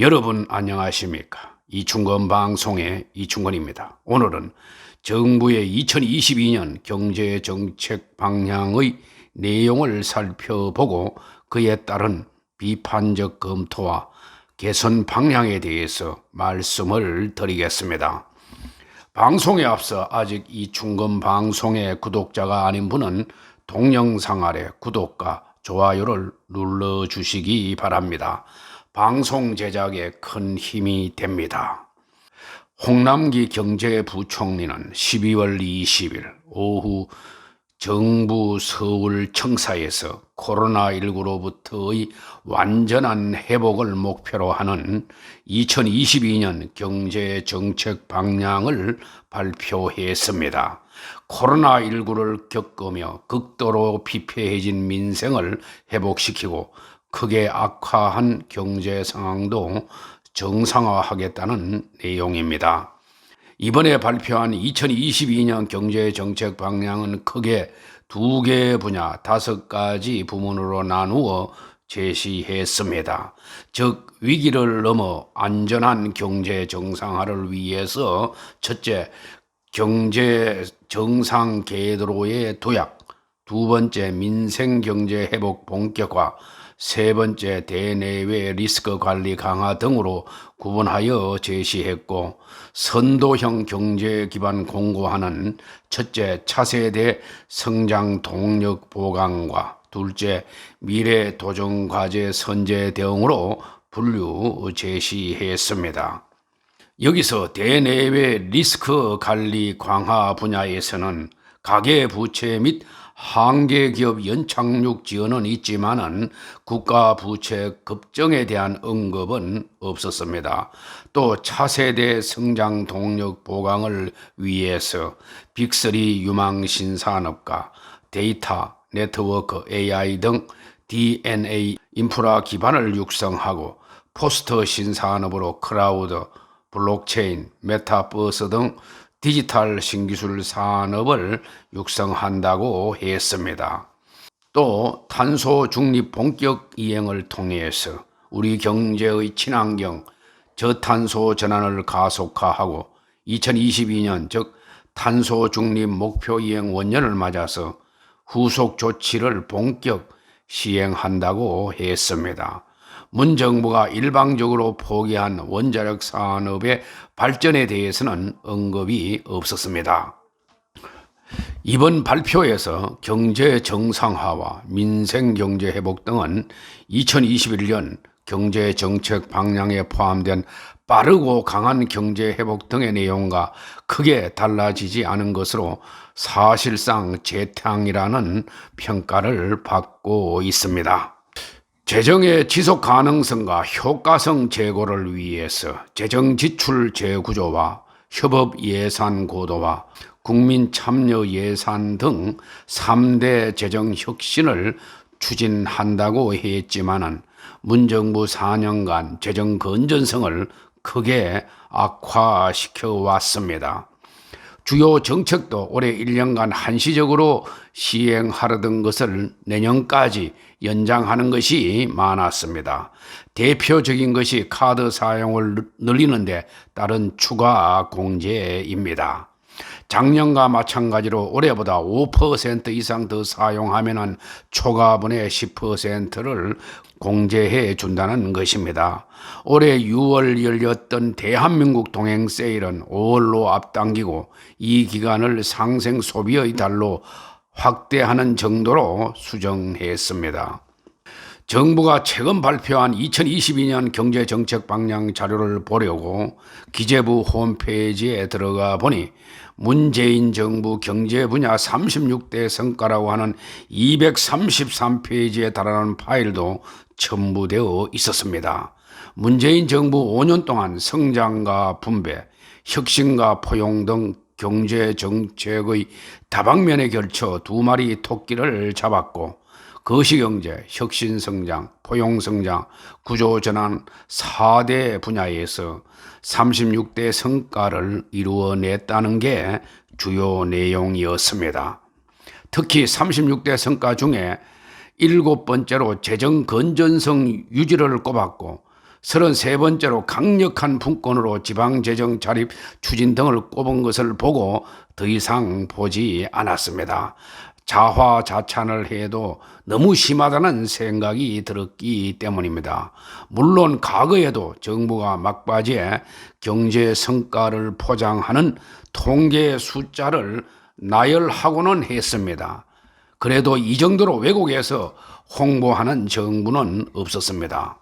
여러분 안녕하십니까? 이충건 방송의 이충건입니다. 오늘은 정부의 2022년 경제정책 방향의 내용을 살펴보고 그에 따른 비판적 검토와 개선 방향에 대해서 말씀을 드리겠습니다. 방송에 앞서 아직 이충건 방송의 구독자가 아닌 분은 동영상 아래 구독과 좋아요를 눌러주시기 바랍니다. 방송 제작에 큰 힘이 됩니다. 홍남기 경제부총리는 12월 20일 오후 정부 서울청사에서 코로나19로부터의 완전한 회복을 목표로 하는 2022년 경제정책 방향을 발표했습니다. 코로나19를 겪으며 극도로 피폐해진 민생을 회복시키고 크게 악화한 경제 상황도 정상화하겠다는 내용입니다. 이번에 발표한 2022년 경제정책 방향은 크게 두 개 분야 5가지 부문으로 나누어 제시했습니다. 즉 위기를 넘어 안전한 경제 정상화를 위해서 첫째, 경제 정상 궤도로의 도약, 두 번째, 민생 경제 회복 본격화, 세 번째, 대내외 리스크 관리 강화 등으로 구분하여 제시했고, 선도형 경제 기반 공고하는 첫째, 차세대 성장 동력 보강과 둘째, 미래 도전 과제 선제 대응으로 분류 제시했습니다. 여기서 대내외 리스크 관리 강화 분야에서는 가계부채 및 한계기업 연착륙 지원은 있지만은 국가 부채 급증에 대한 언급은 없었습니다. 또 차세대 성장 동력 보강을 위해서 빅3 유망 신산업과 데이터, 네트워크, AI 등 DNA 인프라 기반을 육성하고 포스트 신산업으로 클라우드, 블록체인, 메타버스 등 디지털 신기술 산업을 육성한다고 했습니다. 또 탄소 중립 본격 이행을 통해서 우리 경제의 친환경, 저탄소 전환을 가속화하고 2022년 즉 탄소 중립 목표 이행 원년을 맞아서 후속 조치를 본격 시행한다고 했습니다. 문 정부가 일방적으로 포기한 원자력 산업의 발전에 대해서는 언급이 없었습니다. 이번 발표에서 경제 정상화와 민생 경제 회복 등은 2021년 경제 정책 방향에 포함된 빠르고 강한 경제 회복 등의 내용과 크게 달라지지 않은 것으로 사실상 재탕이라는 평가를 받고 있습니다. 재정의 지속 가능성과 효과성 제고를 위해서 재정 지출 재구조와 협업 예산 고도화, 국민 참여 예산 등 3대 재정 혁신을 추진한다고 했지만은 문정부 4년간 재정 건전성을 크게 악화시켜 왔습니다. 주요 정책도 올해 1년간 한시적으로 시행하려던 것을 내년까지 연장하는 것이 많았습니다. 대표적인 것이 카드 사용을 늘리는 데 따른 추가 공제입니다. 작년과 마찬가지로 올해보다 5% 이상 더 사용하면 초과분의 10%를 공제해 준다는 것입니다. 올해 6월 열렸던 대한민국 동행 세일은 5월로 앞당기고 이 기간을 상생 소비의 달로 확대하는 정도로 수정했습니다. 정부가 최근 발표한 2022년 경제정책 방향 자료를 보려고 기재부 홈페이지에 들어가 보니 문재인 정부 경제 분야 36대 성과라고 하는 233페이지에 달하는 파일도 첨부되어 있었습니다. 문재인 정부 5년 동안 성장과 분배, 혁신과 포용 등 경제 정책의 다방면에 걸쳐 두 마리 토끼를 잡았고 거시경제, 혁신성장, 포용성장, 구조전환 4대 분야에서 36대 성과를 이루어냈다는 게 주요 내용이었습니다. 특히 36대 성과 중에 7번째로 재정 건전성 유지를 꼽았고 33번째로 강력한 분권으로 지방재정 자립 추진 등을 꼽은 것을 보고 더 이상 보지 않았습니다. 자화자찬을 해도 너무 심하다는 생각이 들었기 때문입니다. 물론 과거에도 정부가 막바지에 경제 성과를 포장하는 통계 숫자를 나열하고는 했습니다. 그래도 이 정도로 왜곡해서 홍보하는 정부는 없었습니다.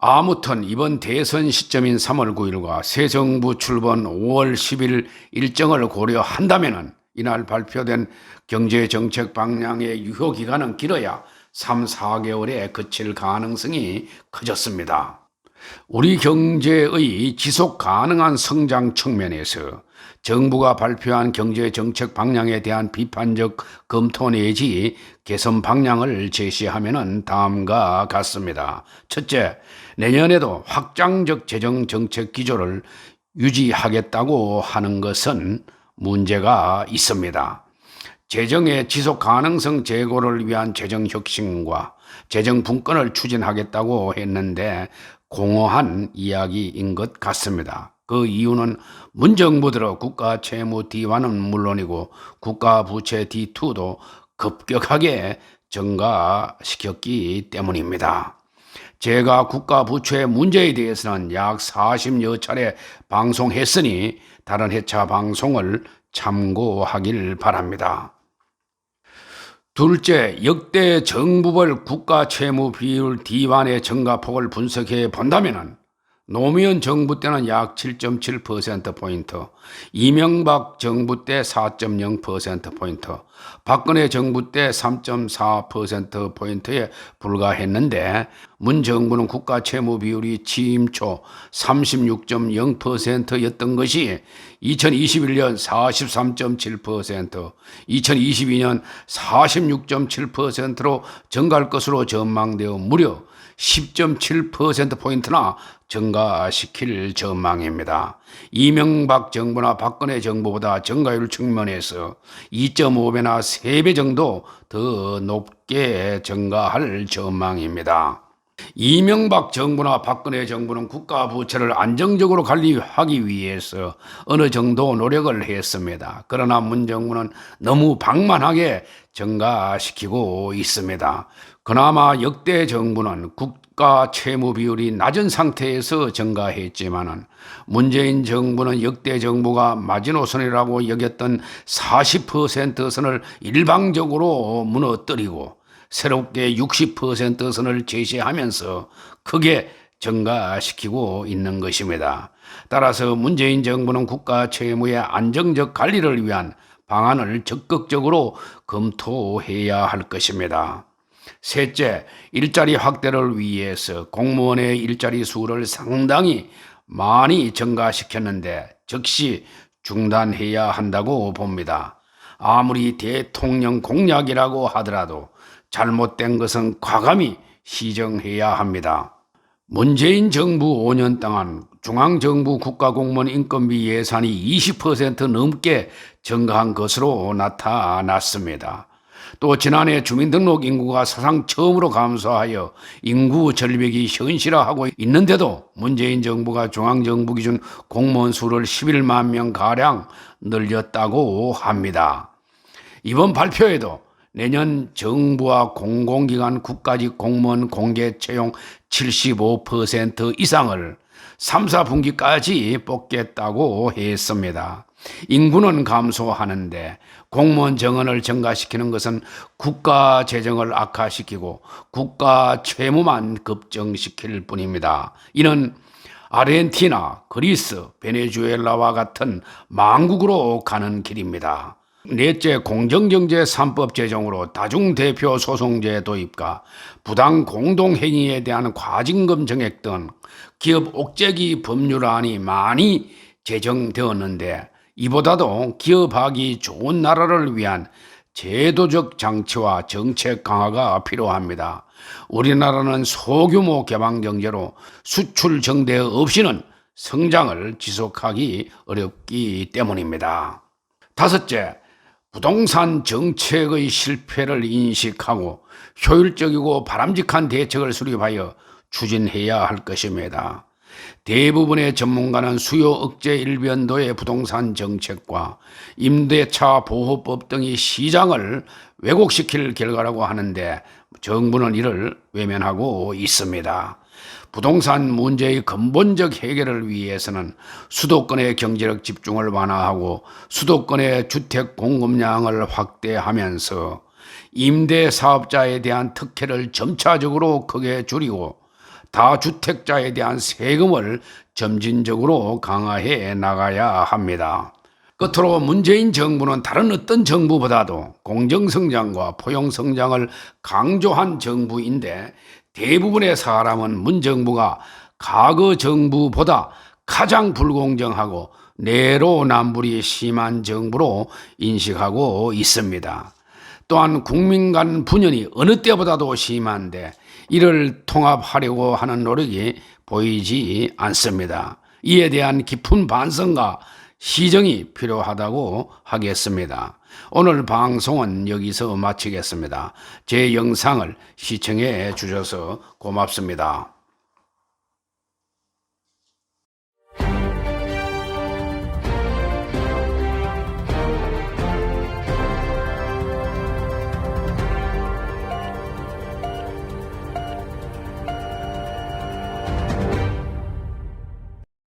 아무튼 이번 대선 시점인 3월 9일과 새 정부 출범 5월 10일 일정을 고려한다면 이날 발표된 경제정책 방향의 유효기간은 길어야 3, 4개월에 그칠 가능성이 커졌습니다. 우리 경제의 지속 가능한 성장 측면에서 정부가 발표한 경제정책 방향에 대한 비판적 검토 내지 개선 방향을 제시하면 다음과 같습니다. 첫째, 내년에도 확장적 재정정책 기조를 유지하겠다고 하는 것은 문제가 있습니다. 재정의 지속 가능성 제고를 위한 재정 혁신과 재정 분권을 추진하겠다고 했는데 공허한 이야기인 것 같습니다. 그 이유는 문정부 들어 국가 채무 D1은 물론이고 국가 부채 D2도 급격하게 증가시켰기 때문입니다. 제가 국가 부채 문제에 대해서는 약 40여 차례 방송했으니 다른 회차 방송을 참고하길 바랍니다. 둘째, 역대 정부별 국가 채무 비율 D1의 증가폭을 분석해 본다면 노무현 정부 때는 약 7.7%포인트, 이명박 정부 때 4.0%포인트, 박근혜 정부 때 3.4%포인트에 불과했는데 문 정부는 국가 채무 비율이 취임 초 36.0%였던 것이 2021년 43.7%, 2022년 46.7%로 증가할 것으로 전망되어 무려 10.7%포인트나 증가시킬 전망입니다. 이명박 정부나 박근혜 정부보다 증가율 측면에서 2.5배나 3배 정도 더 높게 증가할 전망입니다. 이명박 정부나 박근혜 정부는 국가 부채를 안정적으로 관리하기 위해서 어느 정도 노력을 했습니다. 그러나 문 정부는 너무 방만하게 증가시키고 있습니다. 그나마 역대 정부는 국가 채무 비율이 낮은 상태에서 증가했지만 문재인 정부는 역대 정부가 마지노선이라고 여겼던 40% 선을 일방적으로 무너뜨리고 새롭게 60% 선을 제시하면서 크게 증가시키고 있는 것입니다. 따라서 문재인 정부는 국가 채무의 안정적 관리를 위한 방안을 적극적으로 검토해야 할 것입니다. 셋째, 일자리 확대를 위해서 공무원의 일자리 수를 상당히 많이 증가시켰는데 즉시 중단해야 한다고 봅니다. 아무리 대통령 공약이라고 하더라도 잘못된 것은 과감히 시정해야 합니다. 문재인 정부 5년 동안 중앙정부 국가공무원 인건비 예산이 20% 넘게 증가한 것으로 나타났습니다. 또 지난해 주민등록 인구가 사상 처음으로 감소하여 인구 절벽이 현실화하고 있는데도 문재인 정부가 중앙정부 기준 공무원 수를 11만 명가량 늘렸다고 합니다. 이번 발표에도 내년 정부와 공공기관 국가직 공무원 공개 채용 75% 이상을 3, 4분기까지 뽑겠다고 했습니다. 인구는 감소하는데 공무원 정원을 증가시키는 것은 국가 재정을 악화시키고 국가 채무만 급증시킬 뿐입니다. 이는 아르헨티나, 그리스, 베네수엘라와 같은 망국으로 가는 길입니다. 넷째, 공정경제 3법 제정으로 다중대표 소송제 도입과 부당 공동행위에 대한 과징금 정액 등 기업 옥죄기 법률안이 많이 제정되었는데 이보다도 기업하기 좋은 나라를 위한 제도적 장치와 정책 강화가 필요합니다. 우리나라는 소규모 개방경제로 수출 정대 없이는 성장을 지속하기 어렵기 때문입니다. 다섯째, 부동산 정책의 실패를 인식하고 효율적이고 바람직한 대책을 수립하여 추진해야 할 것입니다. 대부분의 전문가는 수요 억제 일변도의 부동산 정책과 임대차 보호법 등이 시장을 왜곡시킬 결과라고 하는데 정부는 이를 외면하고 있습니다. 부동산 문제의 근본적 해결을 위해서는 수도권의 경제력 집중을 완화하고 수도권의 주택 공급량을 확대하면서 임대 사업자에 대한 특혜를 점차적으로 크게 줄이고 다주택자에 대한 세금을 점진적으로 강화해 나가야 합니다. 끝으로 문재인 정부는 다른 어떤 정부보다도 공정성장과 포용성장을 강조한 정부인데 대부분의 사람은 문 정부가 과거 정부보다 가장 불공정하고 내로남불이 심한 정부로 인식하고 있습니다. 또한 국민 간 분열이 어느 때보다도 심한데 이를 통합하려고 하는 노력이 보이지 않습니다. 이에 대한 깊은 반성과 시정이 필요하다고 하겠습니다. 오늘 방송은 여기서 마치겠습니다. 제 영상을 시청해 주셔서 고맙습니다.